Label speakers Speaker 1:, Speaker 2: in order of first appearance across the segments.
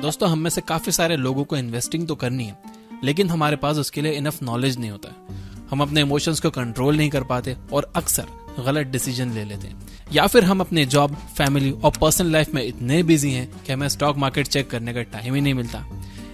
Speaker 1: दोस्तों, हम में से काफी सारे लोगों को इन्वेस्टिंग तो करनी है, लेकिन हमारे पास उसके लिए इनफ नॉलेज नहीं होता है। हम अपने इमोशंस को कंट्रोल नहीं कर पाते और अक्सर गलत डिसीजन ले लेते हैं, या फिर हम अपने जॉब, फैमिली और पर्सनल लाइफ में इतने बिजी हैं कि हमें स्टॉक मार्केट चेक करने का टाइम ही नहीं मिलता।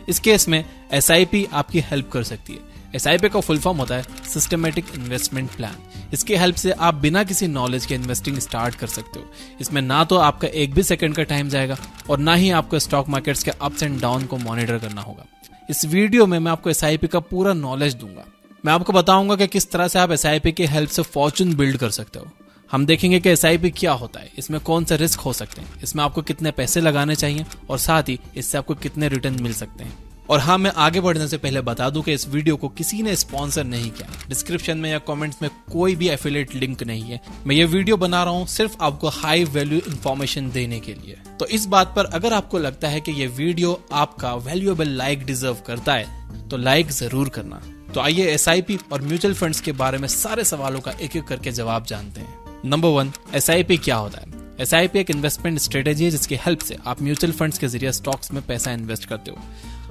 Speaker 1: इस केस में SIP आपकी हेल्प कर सकती है। SIP का फुल फॉर्म होता है सिस्टमेटिक इन्वेस्टमेंट प्लान। इसकी हेल्प से आप बिना किसी नॉलेज के इन्वेस्टिंग स्टार्ट कर सकते हो। इसमें ना तो आपका एक भी सेकंड का टाइम जाएगा और ना ही आपको स्टॉक मार्केट्स के अप्स एंड डाउन को मॉनिटर करना होगा। इस वीडियो में मैं आपको SIP का पूरा नॉलेज दूंगा। मैं आपको बताऊंगा कि किस तरह से आप SIP की हेल्प से फॉर्चून बिल्ड कर सकते हो। हम देखेंगे कि SIP क्या होता है, इसमें कौन सा रिस्क हो सकते हैं, इसमें आपको कितने पैसे लगाने चाहिए और साथ ही इससे आपको कितने रिटर्न मिल सकते हैं। और हाँ, मैं आगे बढ़ने से पहले बता दूं कि इस वीडियो को किसी ने स्पॉन्सर नहीं किया। डिस्क्रिप्शन में या कमेंट्स में कोई भी एफिलिएट लिंक नहीं है। मैं ये वीडियो बना रहा हूँ सिर्फ आपको हाई वैल्यू इंफॉर्मेशन देने के लिए। तो इस बात पर अगर आपको लगता है कि ये वीडियो आपका वैल्यूएबल लाइक डिजर्व करता है तो लाइक जरूर करना। तो आइए SIP और म्यूचुअल फंड्स के बारे में सारे सवालों का एक एक करके जवाब जानते हैं। नंबर 1, SIP क्या होता है? SIP एक इन्वेस्टमेंट स्ट्रेटेजी है जिसकी हेल्प से आप म्यूचुअल फंड्स के जरिए स्टॉक्स में पैसा इन्वेस्ट करते हो।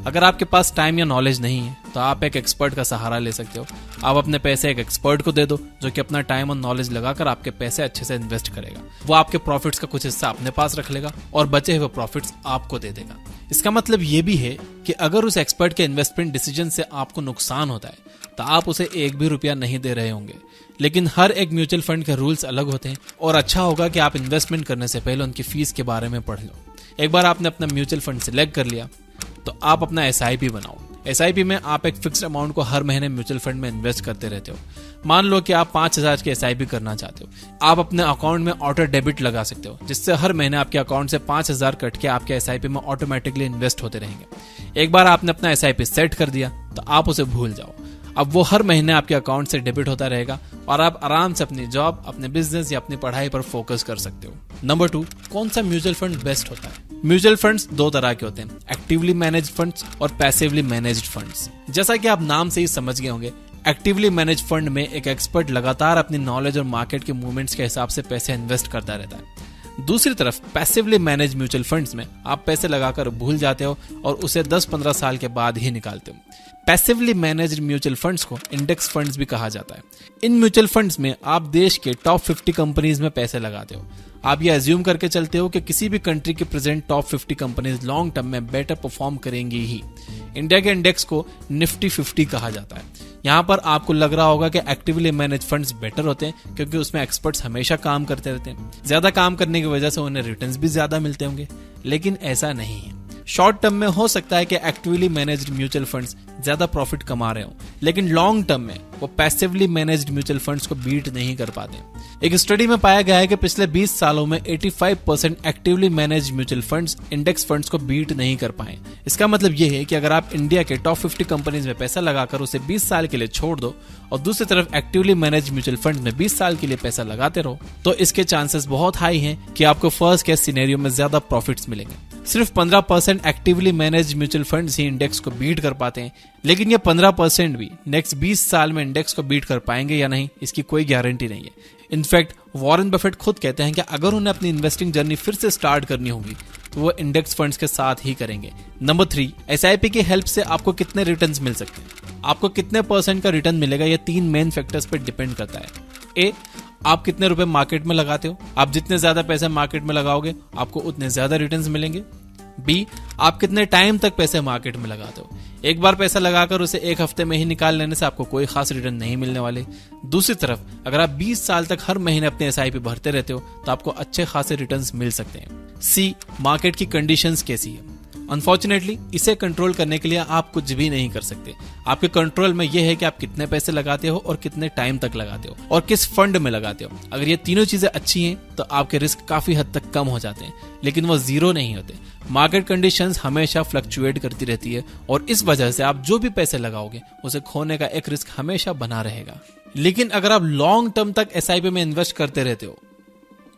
Speaker 1: अगर आपके पास टाइम या नॉलेज नहीं है तो आप एक एक्सपर्ट का सहारा ले सकते हो। आप अपने पैसे एक एक्सपर्ट को दे दो जो कि अपना टाइम और नॉलेज लगाकर आपके पैसे अच्छे से इन्वेस्ट करेगा। वो आपके प्रॉफिट्स का कुछ हिस्सा अपने पास रख लेगा और बचे हुए प्रॉफिट्स आपको दे देगा। इसका मतलब ये भी है कि अगर उस एक्सपर्ट के इन्वेस्टमेंट डिसीजन से आपको नुकसान होता है तो आप उसे एक भी रुपया नहीं दे रहे होंगे। लेकिन हर एक म्यूचुअल फंड के रूल्स अलग होते हैं और अच्छा होगा कि आप इन्वेस्टमेंट करने से पहले उनकी फीस के बारे में पढ़ लो। एक बार आपने अपना म्यूचुअल फंड सिलेक्ट कर लिया तो आप अपना SIP बनाओ। SIP में आप एक फिक्स्ड अमाउंट को हर महीने म्यूचुअल फंड में इन्वेस्ट करते रहते हो। मान लो कि आप 5,000 की SIP करना चाहते हो। आप अपने अकाउंट में ऑटो डेबिट लगा सकते हो जिससे हर महीने आपके अकाउंट से 5,000 कट के आपके SIP में ऑटोमेटिकली इन्वेस्ट होते रहेंगे। एक बार आपने अपना SIP सेट कर दिया तो आप उसे भूल जाओ। अब वो हर महीने आपके अकाउंट से डेबिट होता रहेगा और आप आराम से अपनी जॉब, अपने बिजनेस या अपनी पढ़ाई पर फोकस कर सकते हो। नंबर 2, कौन सा म्यूचुअल फंड बेस्ट होता है? म्यूचुअल फंड्स दो तरह के होते हैं, एक्टिवली मैनेज्ड फंड्स और पैसिवली मैनेज्ड फंड्स। जैसा कि आप नाम से ही समझ गए होंगे, एक्टिवली मैनेज्ड फंड में एक एक्सपर्ट लगातार अपनी नॉलेज और मार्केट के मूवमेंट्स के हिसाब से पैसे इन्वेस्ट करता रहता है। दूसरी तरफ पैसिवली मैनेज म्यूचुअल फंड्स में आप पैसे लगाकर भूल जाते हो और उसे 10-15 साल के बाद ही निकालते हो। पैसिवली मैनेज्ड म्यूचुअल फंड्स को इंडेक्स फंड्स भी कहा जाता है। इन म्यूचुअल फंड्स में आप देश के टॉप 50 कंपनीज में पैसे लगाते हो। आप ये अज्यूम करके चलते हो कि किसी भी कंट्री के present top 50 companies long term में बेटर परफॉर्म करेंगी ही। इंडिया के इंडेक्स को निफ्टी 50 कहा जाता है। यहाँ पर आपको लग रहा होगा कि एक्टिवली मैनेज फंड्स बेटर होते हैं क्योंकि उसमें एक्सपर्ट्स हमेशा काम करते रहते हैं। ज्यादा काम करने की वजह से उन्हें रिटर्न्स भी ज्यादा मिलते होंगे, लेकिन ऐसा नहीं है। शॉर्ट टर्म में हो सकता है कि एक्टिवली मैनेज्ड म्यूचुअल फंड्स ज्यादा प्रॉफिट कमा रहे हो, लेकिन लॉन्ग टर्म में वो पैसिवली मैनेज्ड म्यूचुअल फंड्स को बीट नहीं कर पाते। एक स्टडी में पाया गया है कि पिछले 20 सालों में 85% actively managed mutual funds index funds को बीट नहीं कर पाए। इसका मतलब ये है कि अगर आप इंडिया के टॉप 50 कंपनीज में पैसा लगाकर उसे 20 साल के लिए छोड़ दो और दूसरी तरफ एक्टिवली मैनेज्ड म्यूचुअल फंड में 20 साल के लिए पैसा लगाते रहो तो इसके चांसेस बहुत हाई हैं कि आपको फर्स्ट केस सिनेरियो में ज्यादा प्रॉफिट्स मिलेंगे। सिर्फ 15% एक्टिवली मैनेज्ड म्यूचुअल फंड्स ही इंडेक्स को बीट कर पाते हैं, लेकिन ये 15% भी नेक्स्ट 20 साल में इंडेक्स को बीट कर पाएंगे या नहीं, इसकी कोई गारंटी नहीं है। इनफैक्ट वॉरेन बफेट खुद कहते हैं कि अगर उन्हें अपनी इन्वेस्टिंग जर्नी फिर से स्टार्ट करनी होगी तो वो इंडेक्स फंड्स के साथ ही करेंगे। नंबर 3, SIP की हेल्प से आपको कितने रिटर्न्स मिल सकते हैं? आपको कितने % का रिटर्न मिलेगा ये 3 मेन फैक्टर्स पर डिपेंड करता है। A, आप कितने रुपए मार्केट में लगाते हो। आप जितने ज्यादा पैसे मार्केट में लगाओगे आपको उतने ज्यादा रिटर्न्स मिलेंगे। B, आप कितने टाइम तक पैसे मार्केट में लगाते हो। एक बार पैसा लगाकर उसे एक हफ्ते में ही निकाल लेने से आपको कोई खास रिटर्न नहीं मिलने वाले। दूसरी तरफ अगर आप 20 साल तक हर महीने अपने SIP भरते रहते हो तो आपको अच्छे खासे रिटर्न्स मिल सकते हैं। C, मार्केट की कंडीशंस कैसी है। अनफॉर्चुनेटली इसे कंट्रोल करने के लिए आप कुछ भी नहीं कर सकते। आपके कंट्रोल में यह है कि आप कितने पैसे लगाते हो और कितने टाइम तक लगाते हो और किस फंड में लगाते हो। अगर ये तीनों चीजें अच्छी हैं तो आपके रिस्क काफी हद तक कम हो जाते हैं, लेकिन वो जीरो नहीं होते। मार्केट कंडीशंस हमेशा फ्लक्चुएट करती रहती है और इस वजह से आप जो भी पैसे लगाओगे उसे खोने का एक रिस्क हमेशा बना रहेगा। लेकिन अगर आप लॉन्ग टर्म तक SIP में इन्वेस्ट करते रहते हो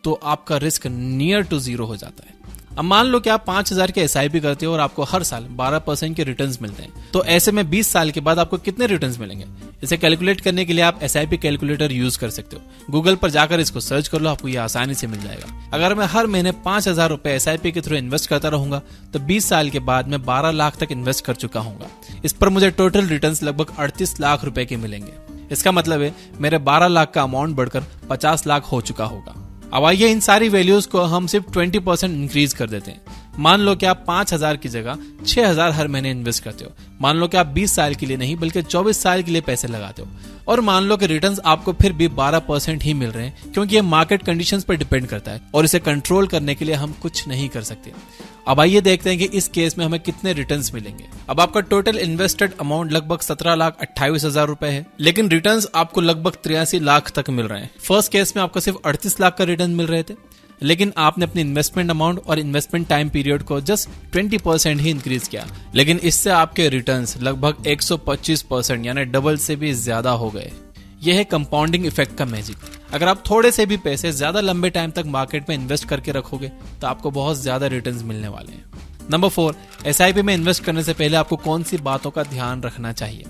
Speaker 1: तो आपका रिस्क नियर टू जीरो हो जाता है। अब मान लो कि आप 5,000 के SIP करते हो और आपको हर साल 12% के रिटर्न्स मिलते हैं, तो ऐसे में 20 साल के बाद आपको कितने रिटर्न्स मिलेंगे? इसे कैलकुलेट करने के लिए आप SIP कैलकुलेटर यूज कर सकते हो। गूगल पर जाकर इसको सर्च कर लो, आपको ये आसानी से मिल जाएगा। अगर मैं हर महीने 5,000 रुपए SIP के थ्रू इन्वेस्ट करता रहूंगा तो 20 साल के बाद मैं 12 लाख तक इन्वेस्ट कर चुका हूंगा। इस पर मुझे टोटल रिटर्न्स लगभग 38 लाख रुपए के मिलेंगे। इसका मतलब है मेरे 12 लाख का अमाउंट बढ़कर 50 लाख हो चुका होगा। अब आइए इन सारी वैल्यूज को हम सिर्फ 20% इंक्रीज कर देते हैं। मान लो कि आप 5,000 की जगह 6,000 हर महीने इन्वेस्ट करते हो। मान लो कि आप 20 साल के लिए नहीं बल्कि 24 साल के लिए पैसे लगाते हो, और मान लो कि रिटर्न्स आपको फिर भी 12% ही मिल रहे हैं, क्योंकि ये मार्केट कंडीशंस पर डिपेंड करता है और इसे कंट्रोल करने के लिए हम कुछ नहीं कर सकते। अब आइए देखते हैं कि इस केस में हमें कितने रिटर्न्स मिलेंगे। अब आपका टोटल इन्वेस्टेड अमाउंट लगभग 17,28,000 रुपए है, लेकिन रिटर्न्स आपको लगभग 83 लाख तक मिल रहे हैं। फर्स्ट केस में आपको सिर्फ 38 लाख का रिटर्न मिल रहे थे, लेकिन आपने अपनी इन्वेस्टमेंट अमाउंट और इन्वेस्टमेंट टाइम पीरियड को जस्ट 20% ही इंक्रीज किया, लेकिन इससे आपके रिटर्न्स लगभग 125% यानी डबल से भी ज्यादा हो गए। यह है कंपाउंडिंग इफेक्ट का मैजिक। अगर आप थोड़े से भी पैसे ज्यादा लंबे टाइम तक मार्केट में इन्वेस्ट करके रखोगे तो आपको बहुत ज्यादा रिटर्न्स मिलने वाले हैं। नंबर 4, SIP में इन्वेस्ट करने से पहले आपको कौन सी बातों का ध्यान रखना चाहिए?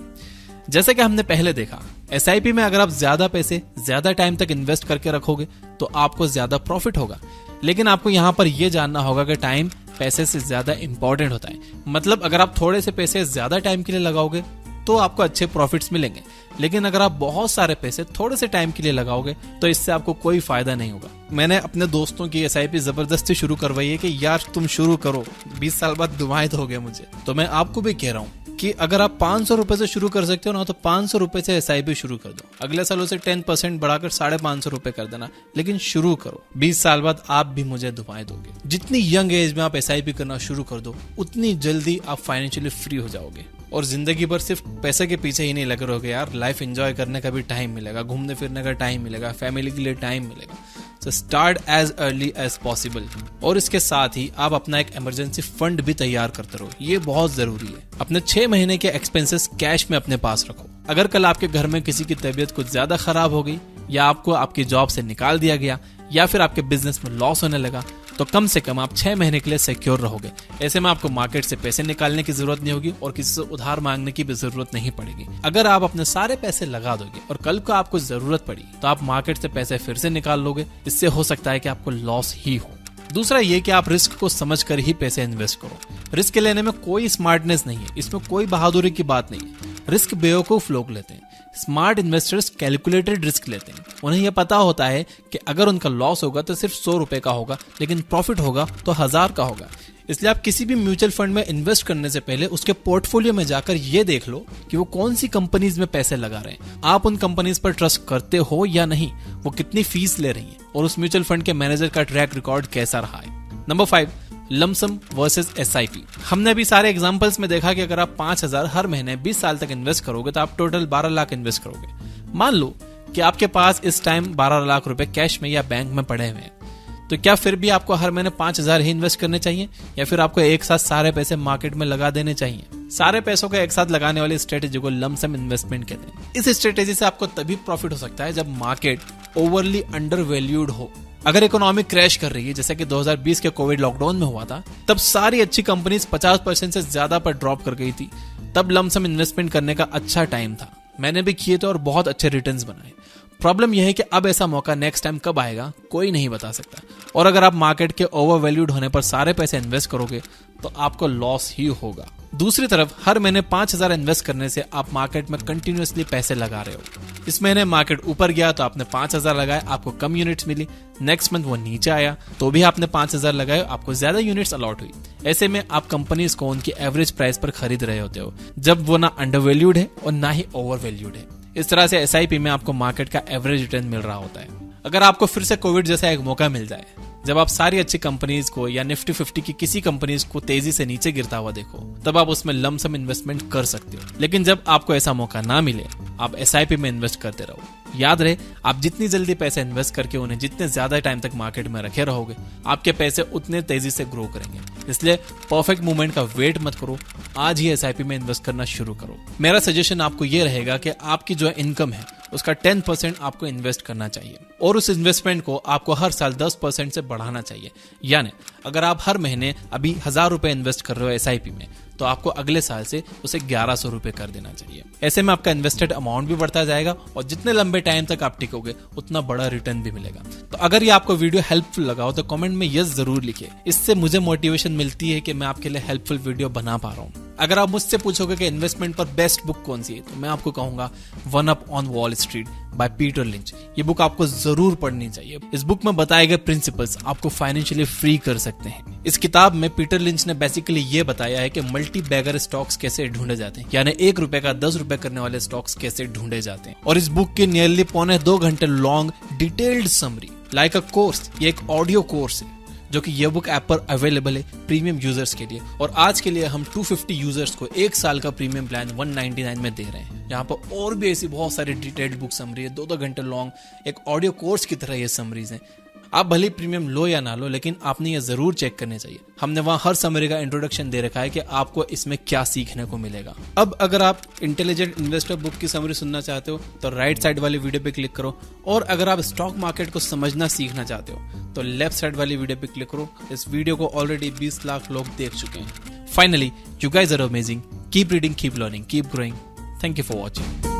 Speaker 1: जैसे कि हमने पहले देखा, SIP में अगर आप ज्यादा पैसे ज्यादा टाइम तक इन्वेस्ट करके रखोगे तो आपको ज्यादा प्रॉफिट होगा, लेकिन आपको यहां पर यह जानना होगा कि टाइम पैसे से ज्यादा इंपॉर्टेंट होता है। मतलब अगर आप थोड़े से पैसे ज्यादा टाइम के लिए लगाओगे तो आपको अच्छे प्रॉफिट्स मिलेंगे, लेकिन अगर आप बहुत सारे पैसे थोड़े से टाइम के लिए लगाओगे तो इससे आपको कोई फायदा नहीं होगा। मैंने अपने दोस्तों की SIP जबरदस्ती शुरू करवाई है कि यार तुम शुरू करो, 20 साल बाद दुआएं दोगे मुझे। तो मैं आपको भी कह रहा हूँ कि अगर आप 500 रुपए से शुरू कर सकते हो ना, तो 500 रुपए से SIP शुरू कर दो। अगले साल उसे 10% बढ़ाकर 550 रुपए कर देना, लेकिन शुरू करो। 20 साल बाद आप भी मुझे दुआएं दोगे। जितनी यंग एज में आप SIP करना शुरू कर दो, उतनी जल्दी आप फाइनेंशियली फ्री हो जाओगे और जिंदगी भर सिर्फ पैसे के पीछे ही नहीं लगे रहोगे। यार लाइफ एंजॉय करने का भी टाइम मिलेगा, घूमने फिरने का टाइम मिलेगा, फैमिली के लिए टाइम मिलेगा। So start as early as possible. और इसके साथ ही आप अपना एक इमरजेंसी फंड भी तैयार करते रहो, ये बहुत जरूरी है। अपने 6 महीने के एक्सपेंसेस कैश में अपने पास रखो। अगर कल आपके घर में किसी की तबीयत कुछ ज्यादा खराब हो गई, या आपको आपकी जॉब से निकाल दिया गया, या फिर आपके बिजनेस में लॉस होने लगा, तो कम से कम आप 6 महीने के लिए सिक्योर रहोगे। ऐसे में आपको मार्केट से पैसे निकालने की जरूरत नहीं होगी और किसी से उधार मांगने की भी जरूरत नहीं पड़ेगी। अगर आप अपने सारे पैसे लगा दोगे और कल को आपको जरूरत पड़ी तो आप मार्केट से पैसे फिर से निकाल लोगे। इससे हो सकता है कि आपको लॉस ही हो। दूसरा ये कि आप रिस्क को समझकर ही पैसे इन्वेस्ट करो। रिस्क लेने में कोई स्मार्टनेस नहीं है, इसमें कोई बहादुरी की बात नहीं है। रिस्क बेवकूफ लोग लेते हैं। स्मार्ट इन्वेस्टर्स कैलकुलेटेड रिस्क लेते हैं। उन्हें यह पता होता है कि अगर उनका लॉस होगा तो सिर्फ 100 रुपए का होगा, लेकिन प्रॉफिट होगा तो 1000 का होगा। इसलिए आप किसी भी म्यूचुअल फंड में इन्वेस्ट करने से पहले उसके पोर्टफोलियो में जाकर ये देख लो कि वो कौन सी कंपनीज में पैसे लगा रहे हैं, आप उन कंपनीज पर ट्रस्ट करते हो या नहीं, वो कितनी फीस ले रही है और उस म्यूचुअल फंड के मैनेजर का ट्रैक रिकॉर्ड कैसा रहा है। Number 5, lump sum versus SIP। हमने अभी सारे एग्जांपल्स में देखा कि अगर आप 5,000 हर महीने 20 साल तक इन्वेस्ट करोगे तो आप टोटल 12 लाख इन्वेस्ट करोगे। मान लो कि आपके पास इस टाइम 12 लाख रुपए कैश में या बैंक में पड़े हुए हैं, तो क्या फिर भी आपको हर महीने 5,000 ही इन्वेस्ट करने चाहिए, या फिर आपको एक साथ सारे पैसे मार्केट में लगा देने चाहिए? सारे पैसों को एक साथ लगाने वाली स्ट्रेटेजी को लमसम इन्वेस्टमेंट कहते हैं। इस स्ट्रेटेजी से आपको तभी प्रॉफिट हो सकता है जब मार्केट ओवरली अंडर वैल्यूड हो। अगर इकोनॉमी क्रैश कर रही है, जैसे कि 2020 के कोविड लॉकडाउन में हुआ था, तब सारी अच्छी कंपनीज 50% से ज्यादा पर ड्रॉप कर गई थी, तब लमसम इन्वेस्टमेंट करने का अच्छा टाइम था। मैंने भी किए थे और बहुत अच्छे रिटर्न्स बनाए। प्रॉब्लम यह है कि अब ऐसा मौका नेक्स्ट टाइम कब आएगा कोई नहीं बता सकता, और अगर आप मार्केट के ओवर वैल्यूड होने पर सारे पैसे इन्वेस्ट करोगे तो आपको लॉस ही होगा। दूसरी तरफ हर महीने 5,000 इन्वेस्ट करने से आप मार्केट में कंटिन्यूअसली पैसे लगा रहे हो। इस महीने मार्केट ऊपर गया तो आपने 5,000 लगाए, आपको कम यूनिट्स मिली। नेक्स्ट मंथ वो नीचे आया तो भी आपने 5,000 लगाए, आपको ज्यादा यूनिट्स अलॉट हुई। ऐसे में आप कंपनीज को उनकी एवरेज प्राइस पर खरीद रहे होते हो, जब वो ना अंडर वैल्यूड है और ना ही ओवर वैल्यूड है। इस तरह से SIP में आपको मार्केट का एवरेज रिटर्न मिल रहा होता है। अगर आपको फिर से कोविड जैसा एक मौका मिल जाए, जब आप सारी अच्छी कंपनीज को या निफ्टी 50 की किसी कंपनीज को तेजी से नीचे गिरता हुआ देखो, तब आप उसमें लमसम इन्वेस्टमेंट कर सकते हो। लेकिन जब आपको ऐसा मौका ना मिले, आप SIP में इन्वेस्ट करते रहो। याद रहे, आप जितनी जल्दी पैसे इन्वेस्ट करके उन्हें जितने ज्यादा टाइम तक मार्केट में रखे रहोगे, आपके पैसे उतने तेजी से ग्रो करेंगे। इसलिए परफेक्ट मूवमेंट का वेट मत करो, आज ही SIP में इन्वेस्ट करना शुरू करो। मेरा सजेशन आपको यह रहेगा कि आपकी जो इनकम है उसका 10% आपको इन्वेस्ट करना चाहिए और उस इन्वेस्टमेंट को आपको हर साल 10% से बढ़ाना चाहिए। यानी अगर आप हर महीने अभी 1000 रुपए इन्वेस्ट कर रहे हो SIP में, तो आपको अगले साल से उसे 1100 रुपए कर देना चाहिए। ऐसे में आपका इन्वेस्टेड अमाउंट भी बढ़ता जाएगा और जितने लंबे टाइम तक आप टिकोगे उतना बड़ा रिटर्न भी मिलेगा। तो अगर ये आपको वीडियो हेल्पफुल लगा हो तो कमेंट में यस जरूर लिखिए। इससे मुझे मोटिवेशन मिलती है कि मैं आपके लिए हेल्पफुल वीडियो बना पा रहा हूँ। अगर आप मुझसे पूछोगे कि इन्वेस्टमेंट पर बेस्ट बुक कौन सी है, तो मैं आपको कहूंगा one up on wall street by Peter lynch. ये बुक आपको जरूर पढ़नी चाहिए। इस बुक में बताए गए प्रिंसिपल्स आपको फाइनेंशियली फ्री कर सकते हैं। इस किताब में पीटर लिंच ने बेसिकली ये बताया है कि मल्टी बैगर स्टॉक्स कैसे ढूंढे जाते हैं, यानी 1 रुपए का 10 रुपए करने वाले स्टॉक्स कैसे ढूंढे जाते हैं। और इस बुक की नियरली 2.25 घंटे long detailed summary like a course, ये एक ऑडियो कोर्स है जो कि ये बुक ऐप पर अवेलेबल है प्रीमियम यूजर्स के लिए। और आज के लिए हम 250 यूजर्स को 1 साल का प्रीमियम प्लान 199 में दे रहे हैं। यहाँ पर और भी ऐसी बहुत सारी डिटेल्ड बुक समरी है, 2-2 घंटे लॉन्ग एक ऑडियो कोर्स की तरह ये समरीज हैं। आप भले प्रीमियम लो या ना लो, लेकिन आपने ये जरूर चेक करने चाहिए। हमने वहां हर समरी का इंट्रोडक्शन दे रखा है कि आपको इसमें क्या सीखने को मिलेगा। अब अगर आप इंटेलिजेंट इन्वेस्टर बुक की समरी सुनना चाहते हो तो राइट साइड वाली वीडियो पे क्लिक करो, और अगर आप स्टॉक मार्केट को समझना सीखना चाहते हो तो लेफ्ट साइड वाली वीडियो पे क्लिक करो। इस वीडियो को ऑलरेडी 20 लाख लोग देख चुके हैं। Finally, you guys are amazing. Keep reading, keep learning, keep growing. Thank you for watching.